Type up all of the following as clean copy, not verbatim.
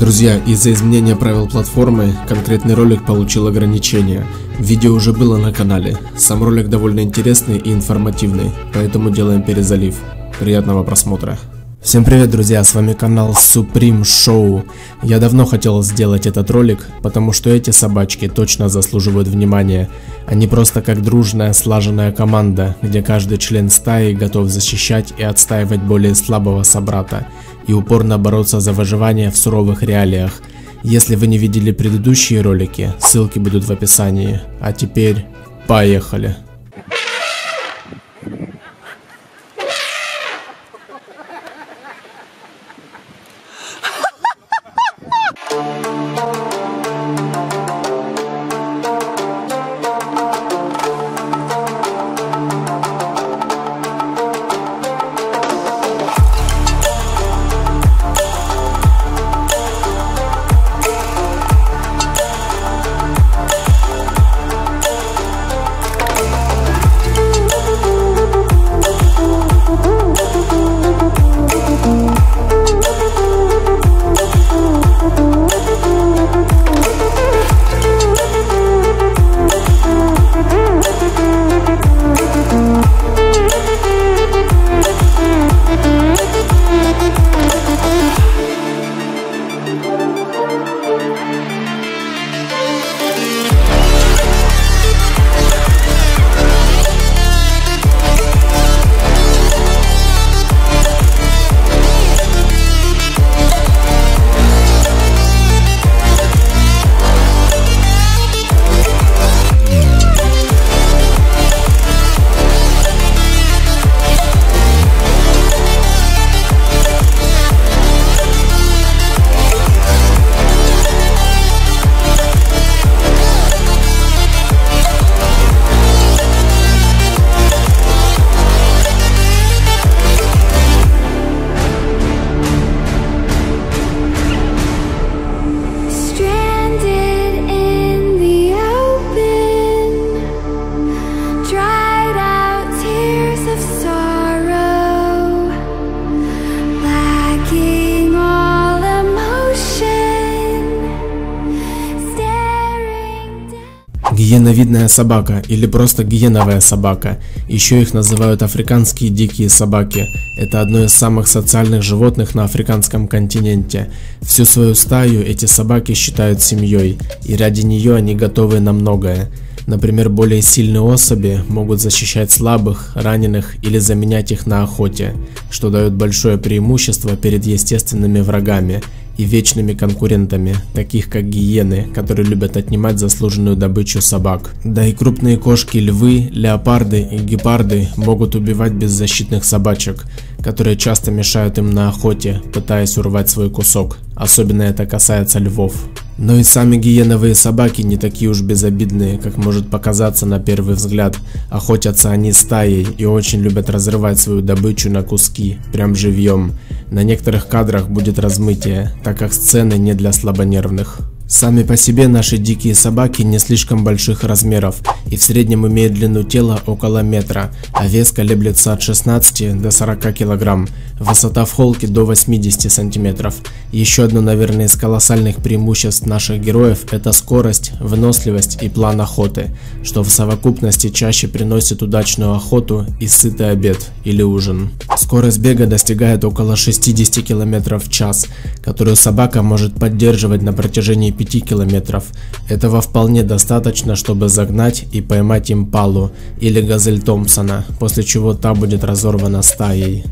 Друзья, из-за изменения правил платформы конкретный ролик получил ограничения. Видео уже было на канале. Сам ролик довольно интересный и информативный, поэтому делаем перезалив. Приятного просмотра. Всем привет, друзья, с вами канал Supreme Show. Я давно хотел сделать этот ролик, потому что эти собачки точно заслуживают внимания. Они просто как дружная, слаженная команда, где каждый член стаи готов защищать и отстаивать более слабого собрата и упорно бороться за выживание в суровых реалиях. Если вы не видели предыдущие ролики, ссылки будут в описании. А теперь поехали! Гиеновидная собака или просто гиеновая собака. Еще их называют африканские дикие собаки. Это одно из самых социальных животных на африканском континенте. Всю свою стаю эти собаки считают семьей, и ради нее они готовы на многое. Например, более сильные особи могут защищать слабых, раненых или заменять их на охоте, что дает большое преимущество перед естественными врагами и вечными конкурентами, таких как гиены, которые любят отнимать заслуженную добычу собак. Да и крупные кошки, львы, леопарды и гепарды могут убивать беззащитных собачек, которые часто мешают им на охоте, пытаясь урвать свой кусок. Особенно это касается львов. Но и сами гиеновые собаки не такие уж безобидные, как может показаться на первый взгляд. Охотятся они стаей и очень любят разрывать свою добычу на куски, прям живьем. На некоторых кадрах будет размытие, так как сцены не для слабонервных. Сами по себе наши дикие собаки не слишком больших размеров и в среднем имеют длину тела около метра, а вес колеблется от 16 до 40 кг, высота в холке до 80 см. Еще одно, наверное, из колоссальных преимуществ наших героев — это скорость, выносливость и план охоты, что в совокупности чаще приносит удачную охоту и сытый обед или ужин. Скорость бега достигает около 60 км в час, которую собака может поддерживать на протяжении 5 километров. Этого вполне достаточно, чтобы загнать и поймать импалу или газель Томпсона, после чего та будет разорвана стаей.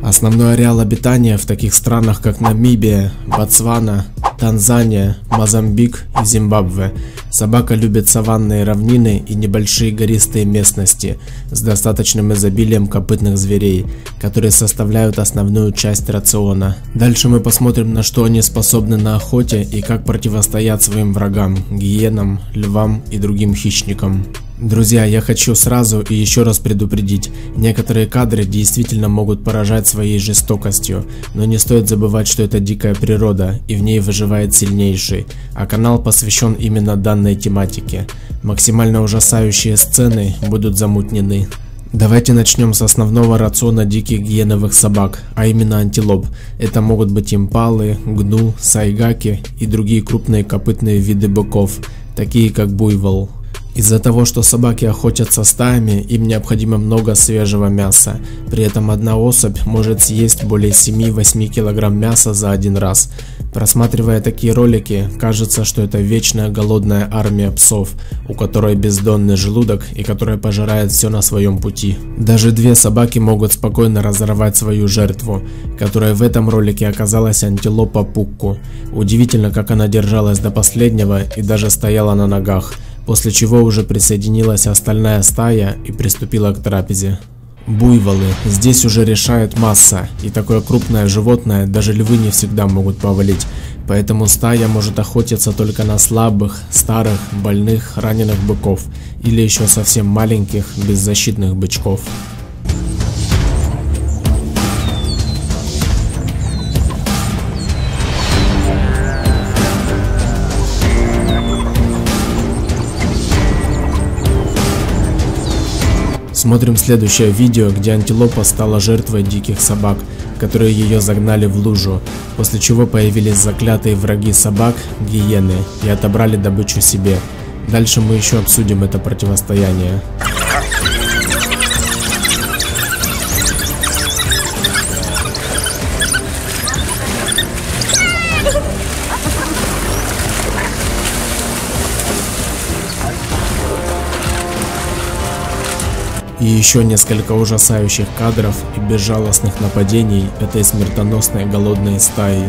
Основной ареал обитания в таких странах, как Намибия, Ботсвана, Танзания, Мозамбик и Зимбабве. Собака любит саванные равнины и небольшие гористые местности с достаточным изобилием копытных зверей, которые составляют основную часть рациона. Дальше мы посмотрим, на что они способны на охоте и как противостоять своим врагам, гиенам, львам и другим хищникам. Друзья, я хочу сразу и еще раз предупредить, некоторые кадры действительно могут поражать своей жестокостью, но не стоит забывать, что это дикая природа и в ней выживает сильнейший, а канал посвящен именно данной тематике. Максимально ужасающие сцены будут замутнены. Давайте начнем с основного рациона диких гиеновых собак, а именно антилоп. Это могут быть импалы, гну, сайгаки и другие крупные копытные виды быков, такие как буйвол. Из-за того, что собаки охотятся стаями, им необходимо много свежего мяса. При этом одна особь может съесть более 7-8 кг мяса за один раз. Просматривая такие ролики, кажется, что это вечная голодная армия псов, у которой бездонный желудок и которая пожирает все на своем пути. Даже две собаки могут спокойно разорвать свою жертву, которая в этом ролике оказалась антилопа Пукку. Удивительно, как она держалась до последнего и даже стояла на ногах, после чего уже присоединилась остальная стая и приступила к трапезе. Буйволы. Здесь уже решает масса, и такое крупное животное даже львы не всегда могут повалить, поэтому стая может охотиться только на слабых, старых, больных, раненых быков или еще совсем маленьких, беззащитных бычков. Смотрим следующее видео, где антилопа стала жертвой диких собак, которые ее загнали в лужу, после чего появились заклятые враги собак, гиены, и отобрали добычу себе. Дальше мы еще обсудим это противостояние. И еще несколько ужасающих кадров и безжалостных нападений этой смертоносной голодной стаи.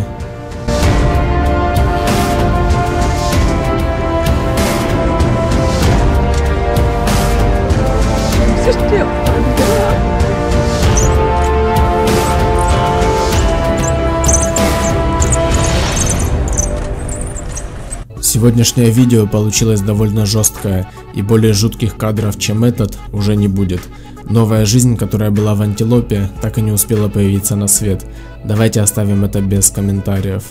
Сегодняшнее видео получилось довольно жесткое, и более жутких кадров, чем этот, уже не будет. Новая жизнь, которая была в антилопе, так и не успела появиться на свет. Давайте оставим это без комментариев.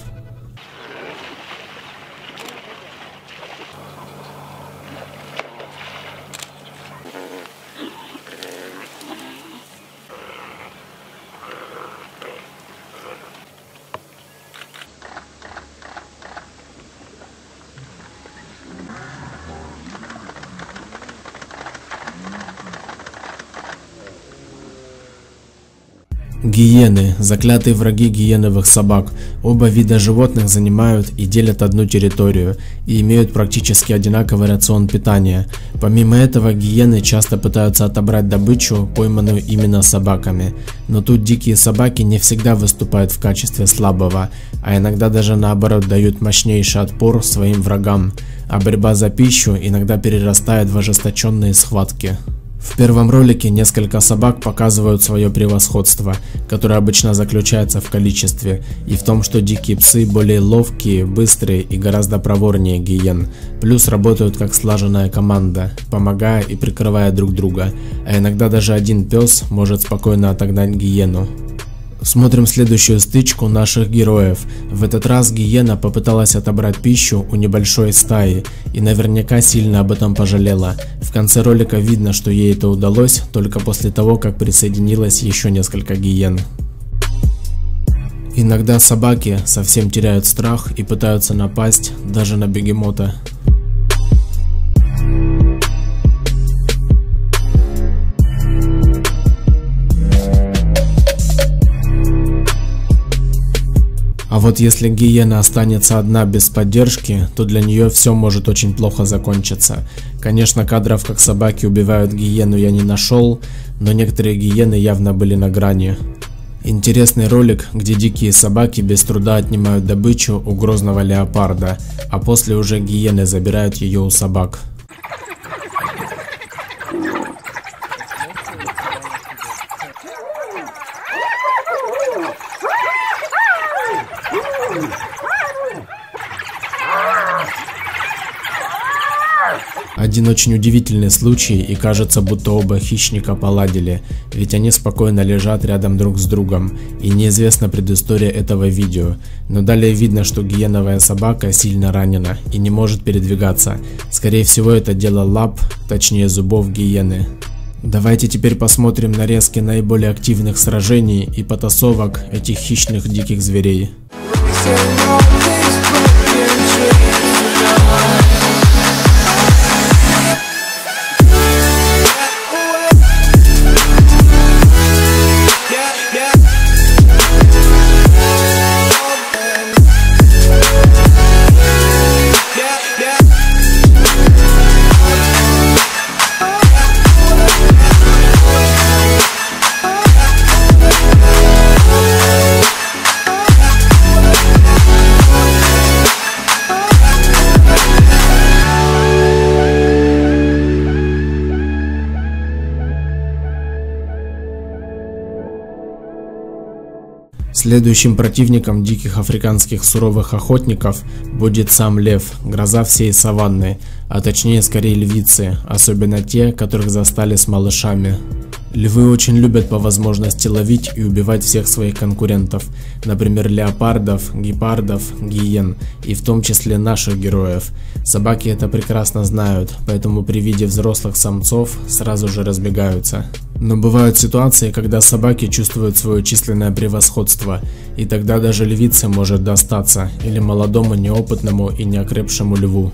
Гиены – заклятые враги гиеновых собак. Оба вида животных занимают и делят одну территорию и имеют практически одинаковый рацион питания. Помимо этого, гиены часто пытаются отобрать добычу, пойманную именно собаками. Но тут дикие собаки не всегда выступают в качестве слабого, а иногда даже наоборот дают мощнейший отпор своим врагам, а борьба за пищу иногда перерастает в ожесточенные схватки. В первом ролике несколько собак показывают свое превосходство, которое обычно заключается в количестве и в том, что дикие псы более ловкие, быстрые и гораздо проворнее гиен, плюс работают как слаженная команда, помогая и прикрывая друг друга, а иногда даже один пес может спокойно отогнать гиену. Смотрим следующую стычку наших героев. В этот раз гиена попыталась отобрать пищу у небольшой стаи и наверняка сильно об этом пожалела. В конце ролика видно, что ей это удалось только после того, как присоединилось еще несколько гиен. Иногда собаки совсем теряют страх и пытаются напасть даже на бегемота. А вот если гиена останется одна без поддержки, то для нее все может очень плохо закончиться. Конечно, кадров, как собаки убивают гиену, я не нашел, но некоторые гиены явно были на грани. Интересный ролик, где дикие собаки без труда отнимают добычу у грозного леопарда, а после уже гиены забирают ее у собак. Один очень удивительный случай, и кажется, будто оба хищника поладили, ведь они спокойно лежат рядом друг с другом, и неизвестна предыстория этого видео, но далее видно, что гиеновая собака сильно ранена и не может передвигаться. Скорее всего, это дело лап, точнее зубов гиены. Давайте теперь посмотрим нарезки наиболее активных сражений и потасовок этих хищных диких зверей. Следующим противником диких африканских суровых охотников будет сам лев, гроза всей саванны, а точнее скорее львицы, особенно те, которых застали с малышами. Львы очень любят по возможности ловить и убивать всех своих конкурентов, например леопардов, гепардов, гиен и в том числе наших героев. Собаки это прекрасно знают, поэтому при виде взрослых самцов сразу же разбегаются. Но бывают ситуации, когда собаки чувствуют свое численное превосходство, и тогда даже львице может достаться, или молодому неопытному и неокрепшему льву.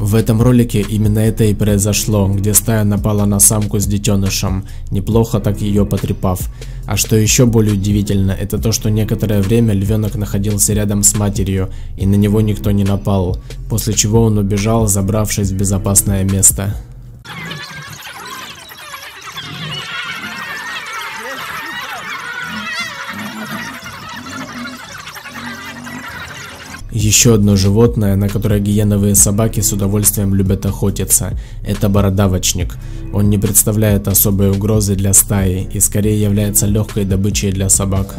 В этом ролике именно это и произошло, где стая напала на самку с детенышем, неплохо так ее потрепав. А что еще более удивительно, это то, что некоторое время львенок находился рядом с матерью, и на него никто не напал, после чего он убежал, забравшись в безопасное место. Еще одно животное, на которое гиеновые собаки с удовольствием любят охотиться, это бородавочник. Он не представляет особой угрозы для стаи и скорее является легкой добычей для собак.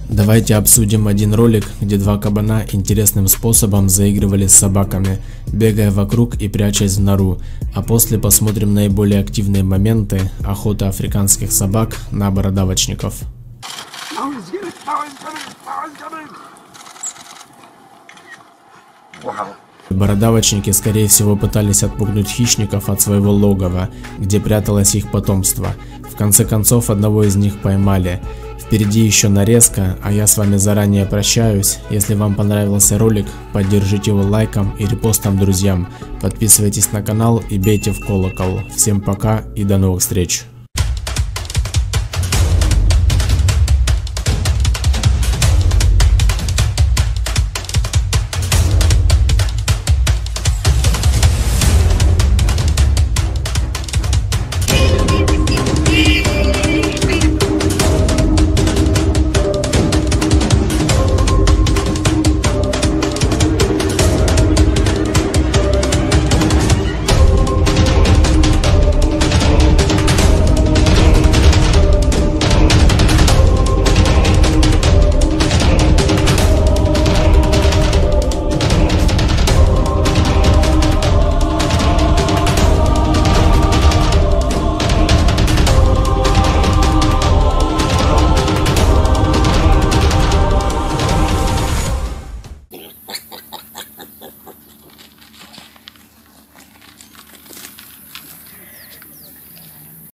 Давайте обсудим один ролик, где два кабана интересным способом заигрывали с собаками, бегая вокруг и прячась в нору, а после посмотрим наиболее активные моменты охоты африканских собак на бородавочников. Бородавочники, скорее всего, пытались отпугнуть хищников от своего логова, где пряталось их потомство. В конце концов, одного из них поймали. Впереди еще нарезка, а я с вами заранее прощаюсь. Если вам понравился ролик, поддержите его лайком и репостом друзьям. Подписывайтесь на канал и бейте в колокол. Всем пока и до новых встреч.